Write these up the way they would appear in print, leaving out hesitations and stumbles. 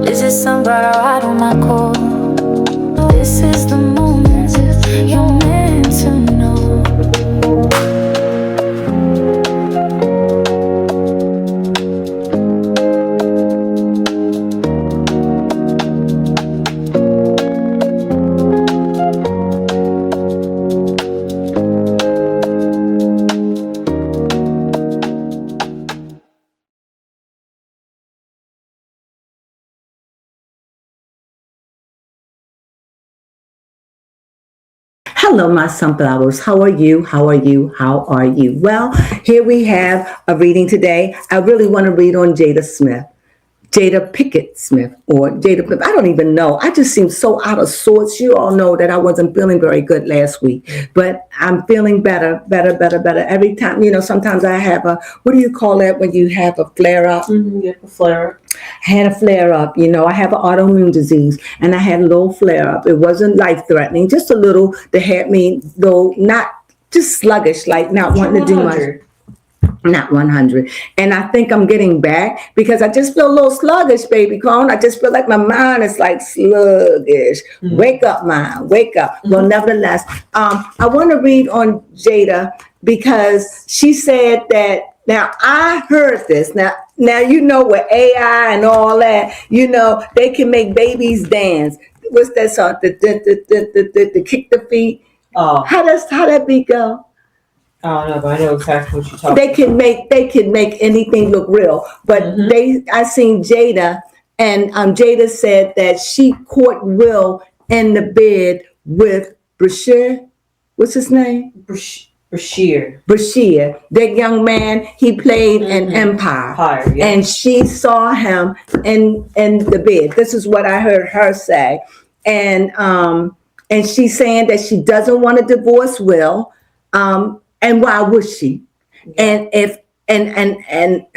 Is it somebody right on my core? This is the moment you're meant to know. Hello, my sunflowers. How are you? How are you? How are you? Well, here we have a reading today. I really want to read on Jada Pickett Smith, or Jada. I don't even know. I just seem so out of sorts. You all know that I wasn't feeling very good last week, but I'm feeling better. Every time, sometimes I have what do you call that when you have a flare up? Mm-hmm, you have a flare up. Had a flare up. I have an autoimmune disease, and I had a little flare up. It wasn't life threatening, just a little that had me, though, not just sluggish, like not wanting to do much. Not 100. And I think I'm getting back because I just feel a little sluggish, baby Crone. I just feel like my mind is like sluggish. Mm-hmm. Wake up, mind. Wake up. Mm-hmm. Well, nevertheless, I want to read on Jada because she said that. Now, I heard this. Now with AI and all that, they can make babies dance. What's that song? The kick the feet. Oh. How that beat go? I don't know, but I know exactly what you're talking about. They can make anything look real. But I seen Jada, and Jada said that she caught Will in the bed with Brashear. What's his name? Brashear. That young man, he played in Empire. Yeah. And she saw him in the bed. This is what I heard her say. And she's saying that she doesn't want to divorce Will. And why would she? Yeah. And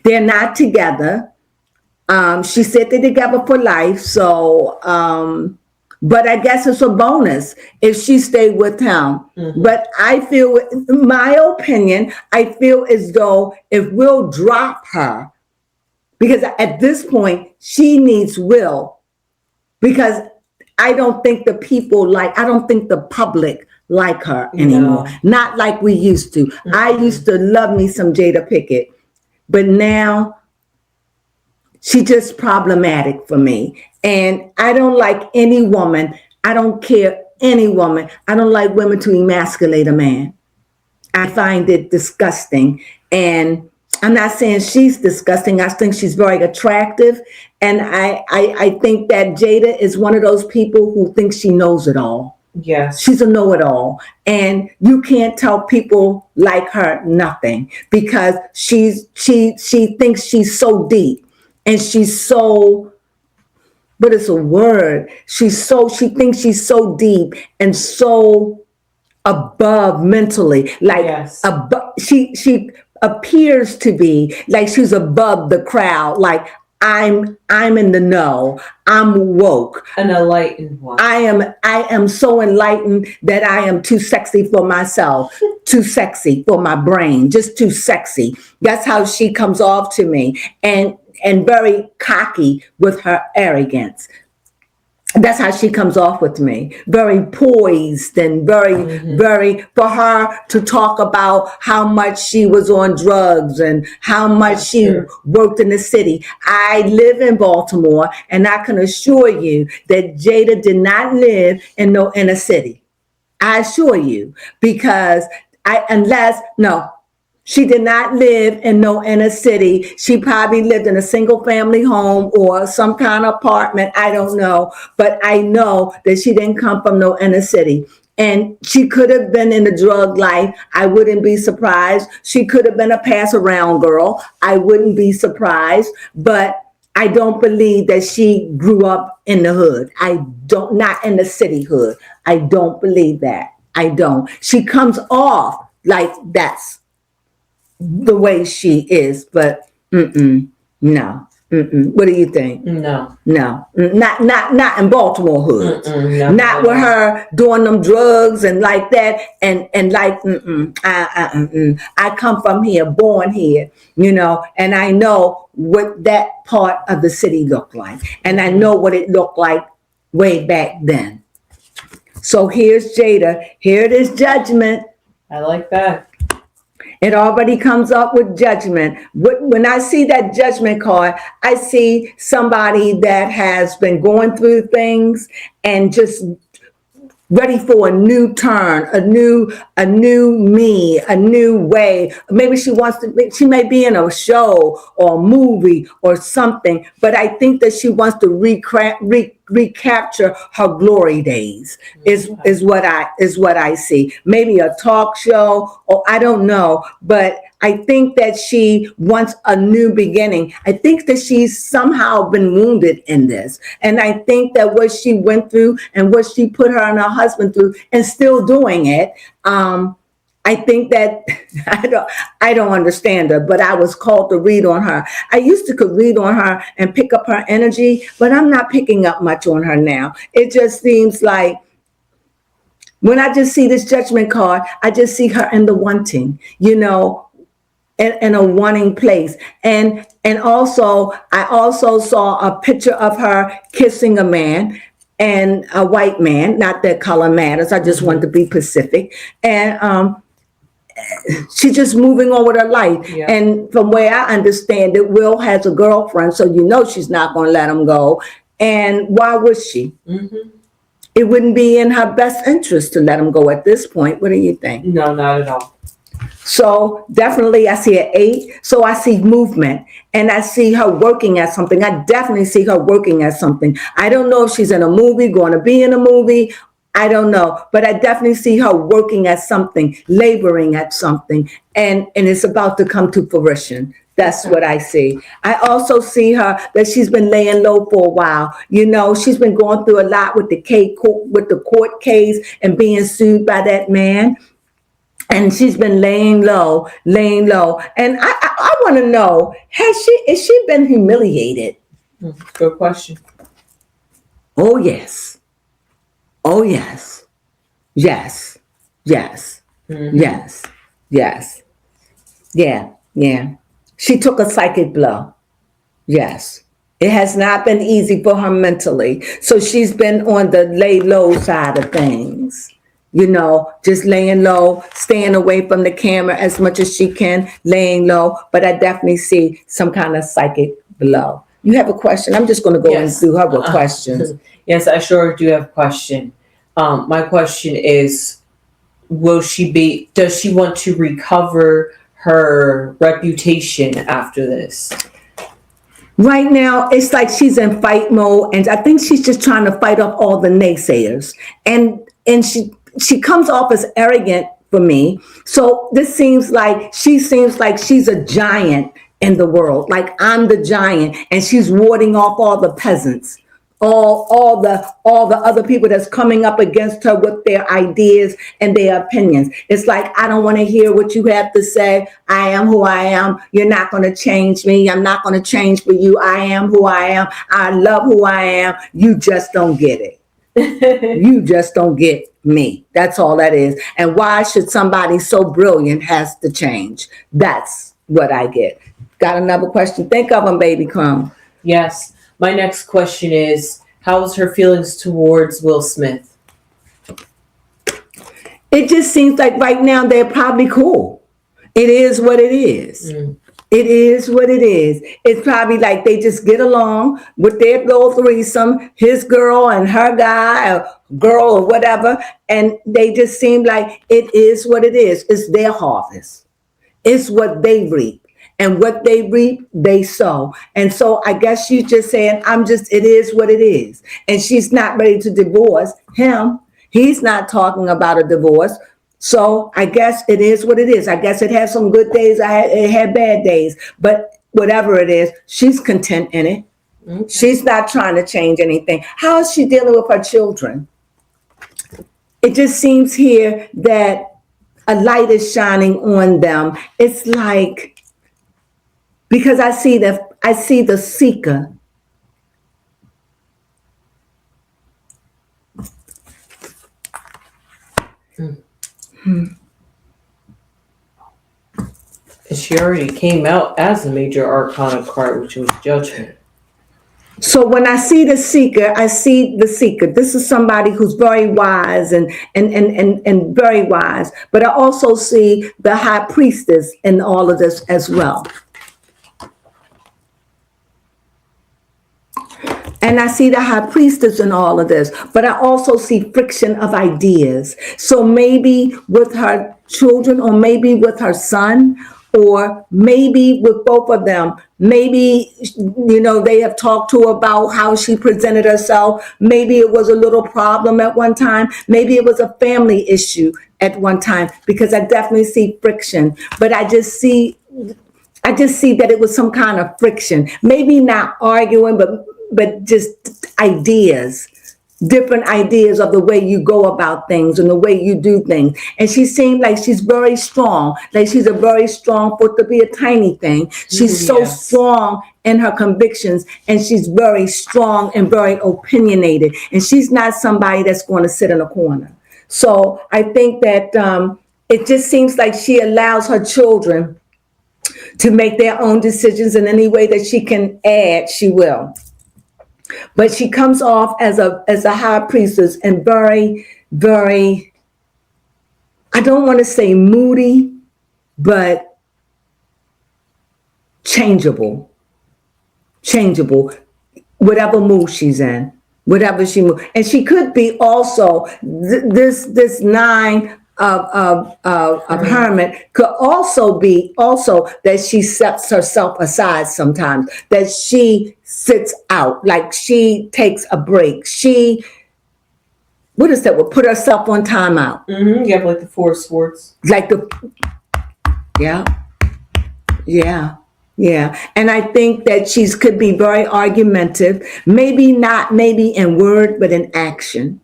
they're not together. She said they're together for life. So, but I guess it's a bonus if she stayed with him. Mm-hmm. But I feel, in my opinion, I feel as though if Will drop her, because at this point she needs Will, because I don't think the public like her anymore. No. Not like we used to. Mm-hmm. I used to love me some Jada Pickett, but now she's just problematic for me. And I don't like any woman. I don't care any woman. I don't like women to emasculate a man. I find it disgusting. And I'm not saying she's disgusting. I think she's very attractive. And I think that Jada is one of those people who thinks she knows it all. Yes. She's a know-it-all. And you can't tell people like her nothing because she thinks she's so deep and she's so, but it's a word. She thinks she's so deep and so above mentally. Like yes. She appears to be like she's above the crowd. Like I'm in the know. I'm woke. An enlightened one. I am so enlightened that I am too sexy for myself, too sexy for my brain, just too sexy. That's how she comes off to me, and very cocky with her arrogance. That's how she comes off with me. Very poised and very, for her to talk about how much she was on drugs and how much she worked in the city. I live in Baltimore, and I can assure you that Jada did not live in no inner city. I assure you, because she did not live in no inner city. She probably lived in a single family home or some kind of apartment. I don't know. But I know that she didn't come from no inner city. And she could have been in the drug life. I wouldn't be surprised. She could have been a pass around girl. I wouldn't be surprised. But I don't believe that she grew up in the hood. Not in the city hood. I don't believe that. I don't. She comes off like that's the way she is, but no. What do you think? No. No, not in Baltimore hoods. No, Not with her doing them drugs and like that. And like, I come from here, born here, and I know what that part of the city looked like. And I know what it looked like way back then. So here's Jada. Here it is, judgment. I like that. It already comes up with judgment. When I see that judgment card, I see somebody that has been going through things and just ready for a new turn, a new me, a new way. Maybe she may be in a show or a movie or something, but I think that she wants to recapture her glory days is what I see. Maybe a talk show, or I don't know, but I think that she wants a new beginning. I think that she's somehow been wounded in this. And I think that what she went through and what she put her and her husband through and still doing it, I think that I don't understand her, but I was called to read on her. I used to could read on her and pick up her energy, but I'm not picking up much on her now. It just seems like when I just see this judgment card, I just see her in the wanting, in a wanting place. And also, I also saw a picture of her kissing a man, and a white man, not that color matters. I just want to be specific. And she's just moving on with her life. Yeah. And from where I understand it, Will has a girlfriend, so she's not going to let him go. And why would she? Mm-hmm. It wouldn't be in her best interest to let him go at this point. What do you think? No, not at all. So definitely I see an 8. So I see movement, and I see her working at something. I definitely see her working at something. I don't know if she's in a movie, going to be in a movie. I don't know, but I definitely see her working at something, laboring at something, and it's about to come to fruition. That's what I see. I also see her that she's been laying low for a while. She's been going through a lot with the court case and being sued by that man. And she's been laying low. And I want to know, is she been humiliated? Good question. Oh, yes. Oh, yes. Yes. Mm-hmm. Yes. Yeah. She took a psychic blow. Yes. It has not been easy for her mentally. So she's been on the lay low side of things. Just laying low, staying away from the camera as much as she can, laying low. But I definitely see some kind of psychic blow. You have a question? I'm just going to go and do her with questions. Yes, I sure do have a question. My question is, does she want to recover her reputation after this? Right now, it's like she's in fight mode, and I think she's just trying to fight off all the naysayers. And she comes off as arrogant for me. So this seems like she's a giant in the world. Like I'm the giant, and she's warding off all the peasants, all the other people that's coming up against her with their ideas and their opinions. It's like, I don't want to hear what you have to say. I am who I am. You're not going to change me. I'm not going to change for you. I am who I am. I love who I am. You just don't get it. You just don't get me. That's all that is. And why should somebody so brilliant has to change? That's what I get. Got another question? Think of them, baby Crumb. Yes. My next question is, how's her feelings towards Will Smith? It just seems like right now they're probably cool. It is what it is. It is what it is. It's probably like they just get along with their little threesome, his girl and her guy, or girl or whatever, and they just seem like it is what it is. It's their harvest. It's what they reap. And what they reap, they sow. And so I guess she's just saying, it is what it is. And she's not ready to divorce him. He's not talking about a divorce. So I guess it is what it is. I guess it had some good days. It had bad days. But whatever it is, she's content in it. Okay. She's not trying to change anything. How is she dealing with her children? It just seems here that a light is shining on them. It's like, because I I see the seeker. And she already came out as a major arcana card, which was judgment. So when I see the seeker, I see the seeker. This is somebody who's very wise and very wise. But I also see the high priestess in all of this as well. And I see the high priestess in all of this, but I also see friction of ideas. So maybe with her children, or maybe with her son, or maybe with both of them. Maybe, they have talked to her about how she presented herself. Maybe it was a little problem at one time. Maybe it was a family issue at one time, because I definitely see friction. But I just see that it was some kind of friction. Maybe not arguing, but just ideas, different ideas of the way you go about things and the way you do things. And she seemed like she's very strong, like she's a very strong, for it to be a tiny thing. She's so strong in her convictions, and she's very strong and very opinionated. And she's not somebody that's going to sit in a corner. So I think that it just seems like she allows her children to make their own decisions, in any way that she can add, she will. But she comes off as a high priestess, and very, very, I don't want to say moody, but changeable, whatever mood she's in, whatever she moves. And she could be also, this nine of hermit could also be that she sets herself aside sometimes, that she sits out, like she takes a break. She, what is that? Will put herself on timeout. You have like the Four of Swords. Like Yeah. And I think that she could be very argumentative, maybe in word, but in action.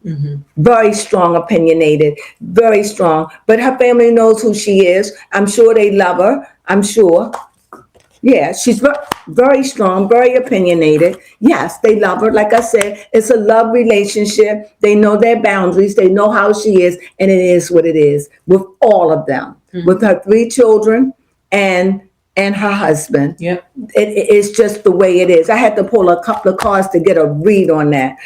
Very strong, opinionated, very strong. But her family knows who she is. I'm sure they love her. I'm sure. Yeah, she's very strong, very opinionated. Yes, they love her. Like I said, it's a love relationship. They know their boundaries. They know how she is. And it is what it is with all of them, with her 3 children and her husband. Yep. It's just the way it is. I had to pull a couple of cards to get a read on that.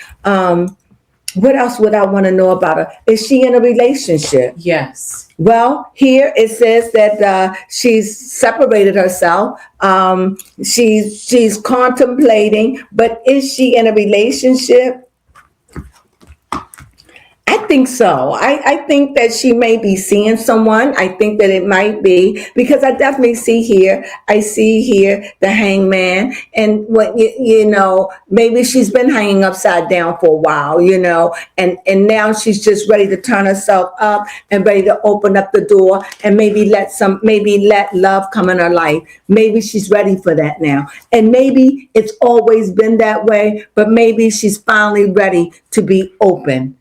What else would I want to know about her? Is she in a relationship? Yes. Well, here it says that she's separated herself. She's contemplating, but is she in a relationship? I think so. I think that she may be seeing someone. I think that it might be, because I definitely see here the hangman, and what maybe she's been hanging upside down for a while, and now she's just ready to turn herself up and ready to open up the door and maybe let love come in her life. Maybe she's ready for that now. And maybe it's always been that way, but maybe she's finally ready to be open.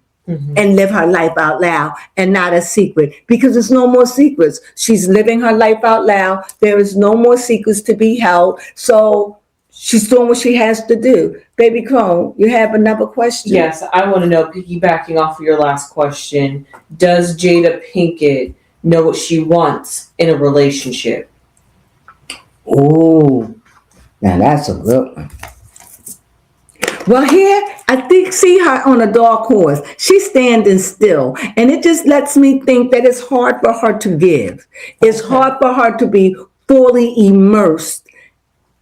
And live her life out loud, and not a secret, because there's no more secrets. She's living her life out loud. There is no more secrets to be held. So she's doing what she has to do. Baby Crone, you have another question? Yes, I want to know, piggybacking off of your last question, does Jada Pinkett know what she wants in a relationship? Oh, now that's a good one. Well, here, I see her on a dark horse. She's standing still. And it just lets me think that it's hard for her to give. It's hard for her to be fully immersed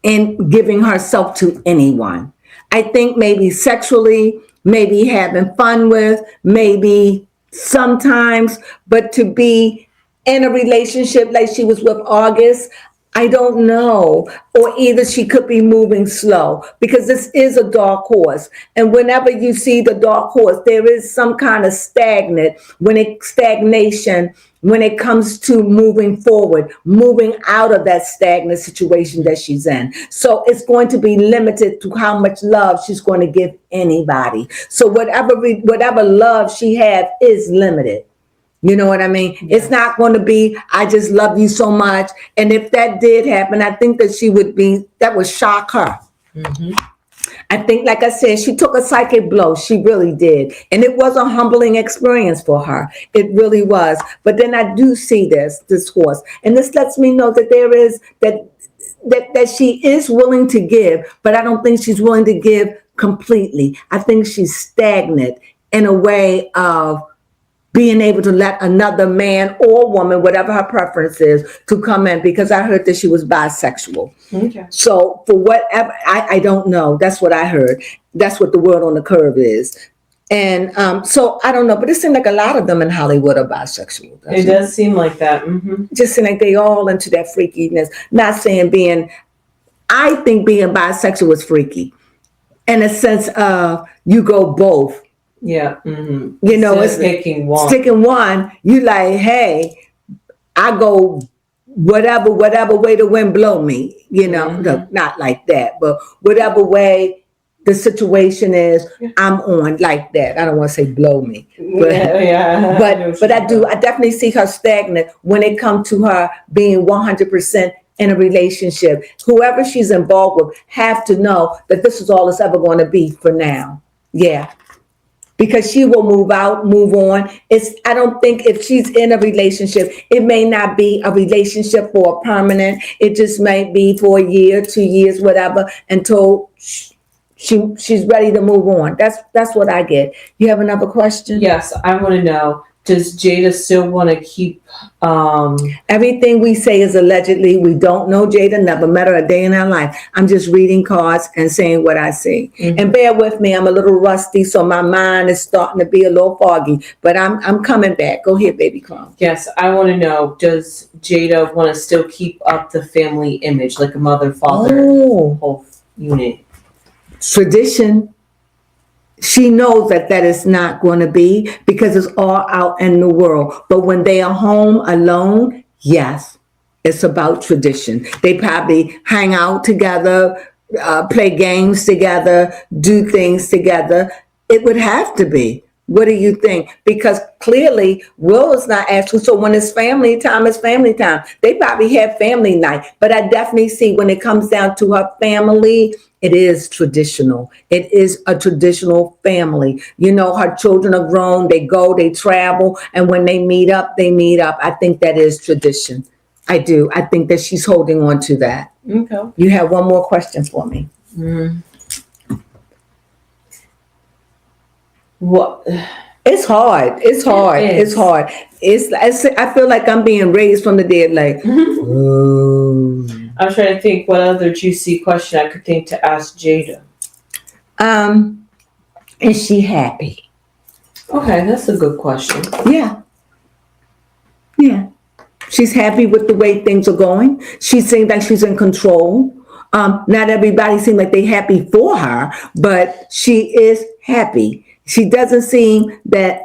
in giving herself to anyone. I think maybe sexually, maybe having fun with, maybe sometimes, but to be in a relationship like she was with August, I don't know. Or either she could be moving slow, because this is a dark horse. And whenever you see the dark horse, there is some kind of stagnation when it comes to moving forward, moving out of that stagnant situation that she's in. So it's going to be limited to how much love she's going to give anybody. So whatever love she has is limited. You know what I mean? Yes. It's not going to be, I just love you so much. And if that did happen, I think that that would shock her. Mm-hmm. I think, like I said, she took a psychic blow. She really did. And it was a humbling experience for her. It really was. But then I do see this horse. And this lets me know that there is, that she is willing to give, but I don't think she's willing to give completely. I think she's stagnant in a way of being able to let another man or woman, whatever her preference is, to come in, because I heard that she was bisexual. Okay. So for whatever, I don't know. That's what I heard. That's what the word on the curve is. And so I don't know, but it seems like a lot of them in Hollywood are bisexual. It does seem like that. Mm-hmm. Just seem like they all into that freakiness. Not saying I think being bisexual is freaky in a sense of you go both. Yeah. Mm-hmm. You know, it's sticking one. You like, hey, I go whatever way the wind blow me. You know, Mm-hmm. not like that, but whatever way the situation is, I'm on like that. I don't want to say blow me, but yeah. but I do. I definitely see her stagnant when it comes to her being 100% in a relationship. Whoever she's involved with have to know that this is all it's ever going to be for now. Yeah. Because she will move out, move on. I don't think if she's in a relationship, it may not be a relationship for a permanent. It just might be for a year, 2 years, whatever, until she's ready to move on. That's what I get. You have another question? Yes, I want to know, does Jada still want to keep Everything we say is allegedly. We don't know Jada, never met her a day in our life. I'm just reading cards and saying what I see. Mm-hmm. And bear with me, I'm a little rusty, so my mind is starting to be a little foggy, but I'm coming back. Go ahead, baby Crones. Yes, I want to know, does Jada want to still keep up the family image, like a mother, father, whole unit? Tradition. She knows that is not going to be, because it's all out in the world. But when they are home alone, yes, it's about tradition. They probably hang out together, play games together, do things together. It would have to be. What do you think? Because clearly Will is not actually, so when it's family time, it's family time. They probably have family night, but I definitely see when it comes down to her family, it is traditional. It is a traditional family. You know, her children are grown, they go, they travel, and when they meet up, they meet up. I think that is tradition. I do. I think that she's holding on to that. Okay. You have one more question for me. What? It's hard. It's hard. It's hard. I feel like I'm being raised from the dead. Like, I'm trying to think what other juicy question I could think to ask Jada. Is she happy? Okay, that's a good question. Yeah. She's happy with the way things are going. She seems like she's in control. Not everybody seems like they're happy for her, but she is happy. She doesn't seem that,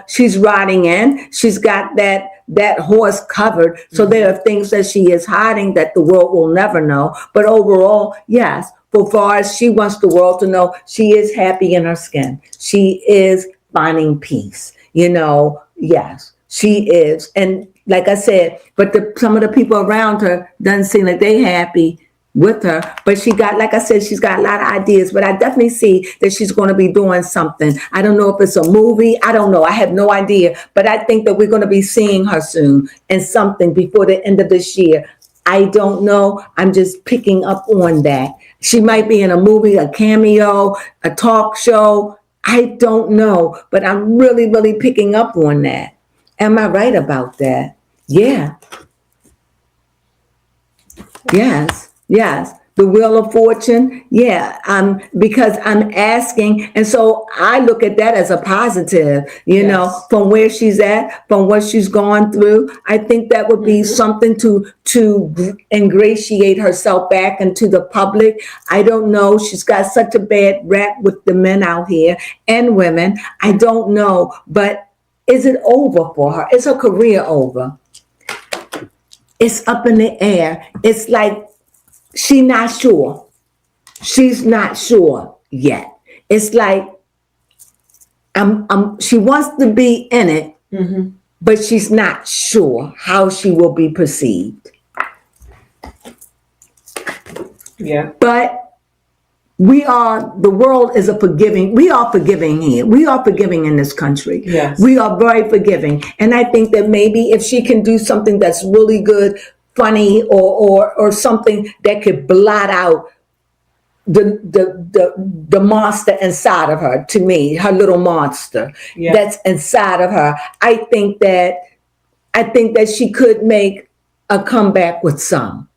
she's riding in. She's got that horse covered. So there are things that she is hiding that the world will never know. But overall, yes, so far as she wants the world to know, she is happy in her skin. She is finding peace. Yes, she is. And like I said, but some of the people around her doesn't seem like they happy with her, but she's got a lot of ideas, but I definitely see that she's going to be doing something. I don't know if it's a movie. I don't know. I have no idea, but I think that we're going to be seeing her soon in something before the end of this year. I don't know. I'm just picking up on that. She might be in a movie, a cameo, a talk show. I don't know, but I'm really, really picking up on that. Am I right about that? Yeah. Yes. The Wheel of Fortune. Yeah. Because I'm asking. And so I look at that as a positive, from where she's at, from what she's gone through. I think that would be something to ingratiate herself back into the public. I don't know. She's got such a bad rap with the men out here and women. I don't know. But is it over for her? Is her career over? It's up in the air. It's like she's not sure. She's not sure yet. It's like she wants to be in it, but she's not sure how she will be perceived. Yeah. But the world is we are forgiving here. We are forgiving in this country. Yes. We are very forgiving. And I think that maybe if she can do something that's really good, funny, or something that could blot out the monster inside of her, to me, her little monster that's inside of her, I think that she could make a comeback with some.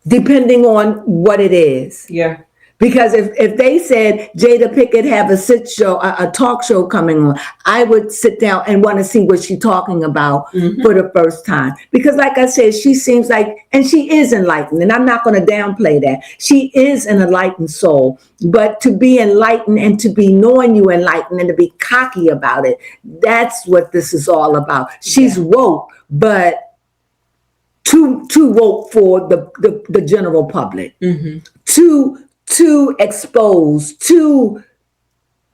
Depending on what it is. Yeah. Because if they said Jada Pinkett have a talk show coming on, I would sit down and want to see what she's talking about for the first time. Because like I said, she seems like, and she is enlightened, and I'm not going to downplay that. She is an enlightened soul. But to be enlightened and to be knowing you enlightened and to be cocky about it, that's what this is all about. She's woke, but too woke for the general public. Too exposed,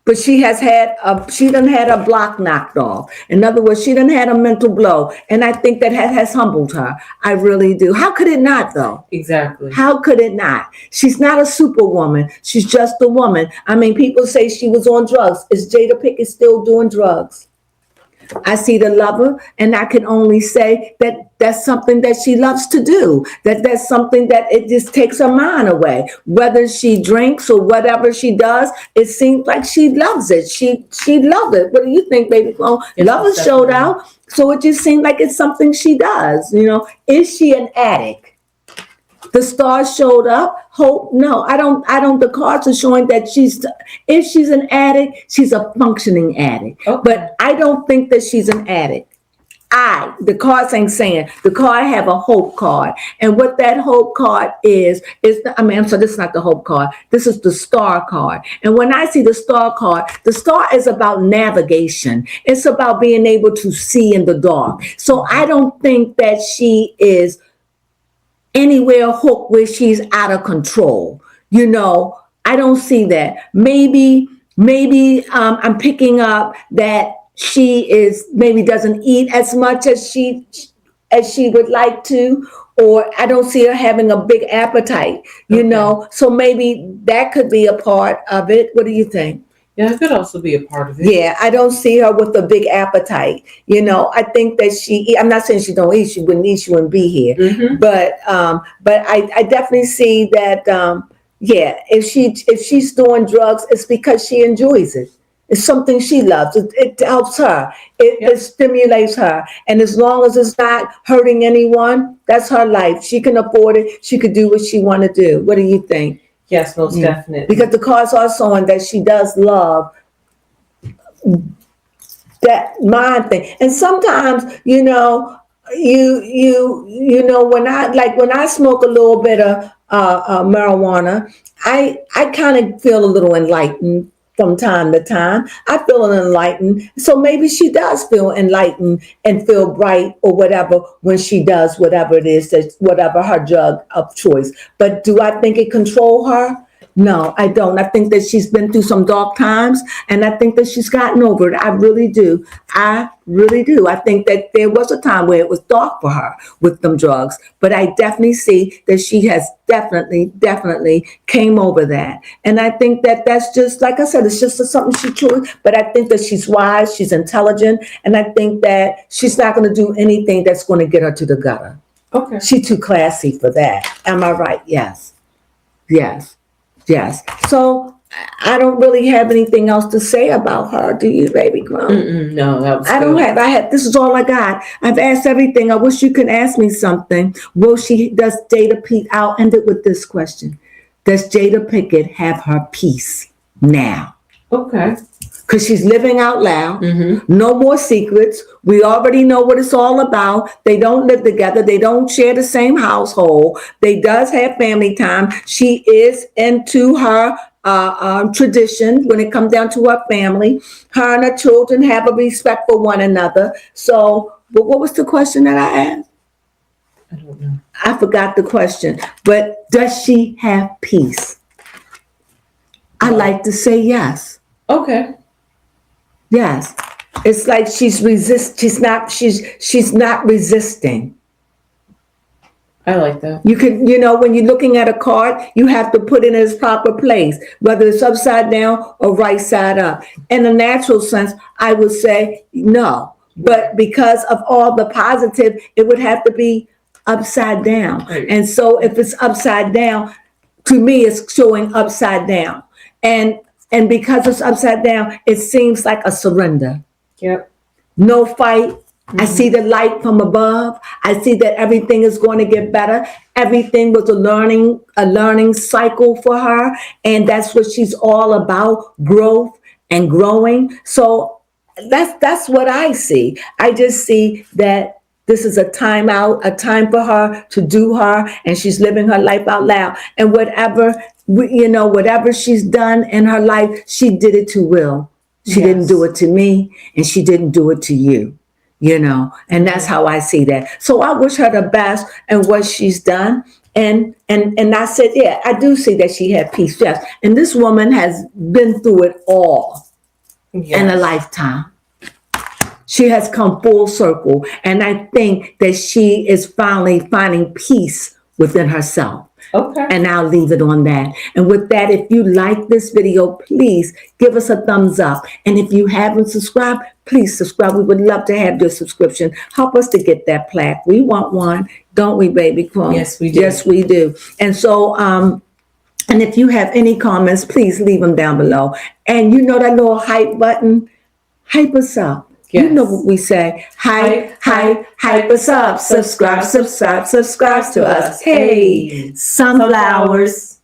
but she done had a block knocked off. In other words, she done had a mental blow. And I think that has humbled her. I really do. How could it not, though? Exactly. How could it not? She's not a superwoman. She's just a woman. I mean, people say she was on drugs. Is Jada Pinkett still doing drugs? I see the lover, and I can only say that that's something that she loves to do. That's something that it just takes her mind away. Whether she drinks or whatever she does, it seems like she loves it. She loves it. What do you think, baby? Well, lovers showed out, so it just seemed like it's something she does. Is she an addict? The stars showed up. Hope, no, I don't. The cards are showing that if she's an addict, she's a functioning addict. Okay. But I don't think that she's an addict. The cards ain't saying. The card have a hope card. And what that hope card is, this is not the hope card. This is the star card. And when I see the star card, the star is about navigation. It's about being able to see in the dark. So I don't think that she is anywhere hooked where she's out of control. I don't see that. Maybe I'm picking up that she maybe doesn't eat as much as she would like to, or I don't see her having a big appetite, so maybe that could be a part of it. What do you think? Yeah, it could also be a part of it. Yeah, I don't see her with a big appetite. I think that I'm not saying she don't eat, she wouldn't eat, she wouldn't be here. But I definitely see that, if she's doing drugs, it's because she enjoys it. It's something she loves. It helps her. It stimulates her. And as long as it's not hurting anyone, that's her life. She can afford it. She could do what she want to do. What do you think? Yes, most definitely. Because the cards are showing that she does love that mind thing. And sometimes, when I smoke a little bit of marijuana, I kind of feel a little enlightened from time to time. I feel enlightened. So maybe she does feel enlightened and feel bright or whatever when she does whatever it is, whatever her drug of choice. But do I think it control her? No, I don't. I think that she's been through some dark times, and I think that she's gotten over it. I really do. I think that there was a time where it was dark for her with them drugs, but I definitely see that she has definitely came over that. And I think that that's just, like I said, it's just something she chose, but I think that she's wise, she's intelligent, and I think that she's not going to do anything that's going to get her to the gutter. Okay. She's too classy for that. Am I right? Yes. So I don't really have anything else to say about her. Do you, baby Crones? No, that was I don't have. This is all I got. I've asked everything. I wish you could ask me something. Does Jada Pinkett? I'll end it with this question: does Jada Pinkett have her peace now? Okay. Because she's living out loud. No more secrets. We already know what it's all about. They don't live together. They don't share the same household. They does have family time. She is into her tradition when it comes down to her family. Her and her children have a respect for one another. So, but what was the question that I asked? I don't know. I forgot the question. But does she have peace? I like to say yes. Okay. Yes. It's like she's not resisting. I like that. You can, when you're looking at a card, you have to put it in its proper place, whether it's upside down or right side up. In a natural sense, I would say no. But because of all the positive, it would have to be upside down. Right. And so if it's upside down, to me, it's showing upside down. And because it's upside down, it seems like a surrender. Yep. No fight. I see the light from above. I see that everything is going to get better. Everything was a learning cycle for her. And that's what she's all about, growth and growing. So that's what I see. I just see that this is a time out, a time for her to do her, and she's living her life out loud. And whatever she's done in her life, she did it to Will. She didn't do it to me, and she didn't do it to you. And that's how I see that. So I wish her the best in what she's done. And I said, yeah, I do see that she had peace. Yes. And this woman has been through it all in a lifetime. She has come full circle. And I think that she is finally finding peace within herself. Okay. And I'll leave it on that. And with that, if you like this video, please give us a thumbs up. And if you haven't subscribed, please subscribe. We would love to have your subscription. Help us to get that plaque. We want one, don't we, baby Crones? Yes, we do. Yes, we do. And so, and if you have any comments, please leave them down below. And that little hype button, hype us up. Yes. You know what we say. Hype us up. Subscribe to us. Hey, sunflowers.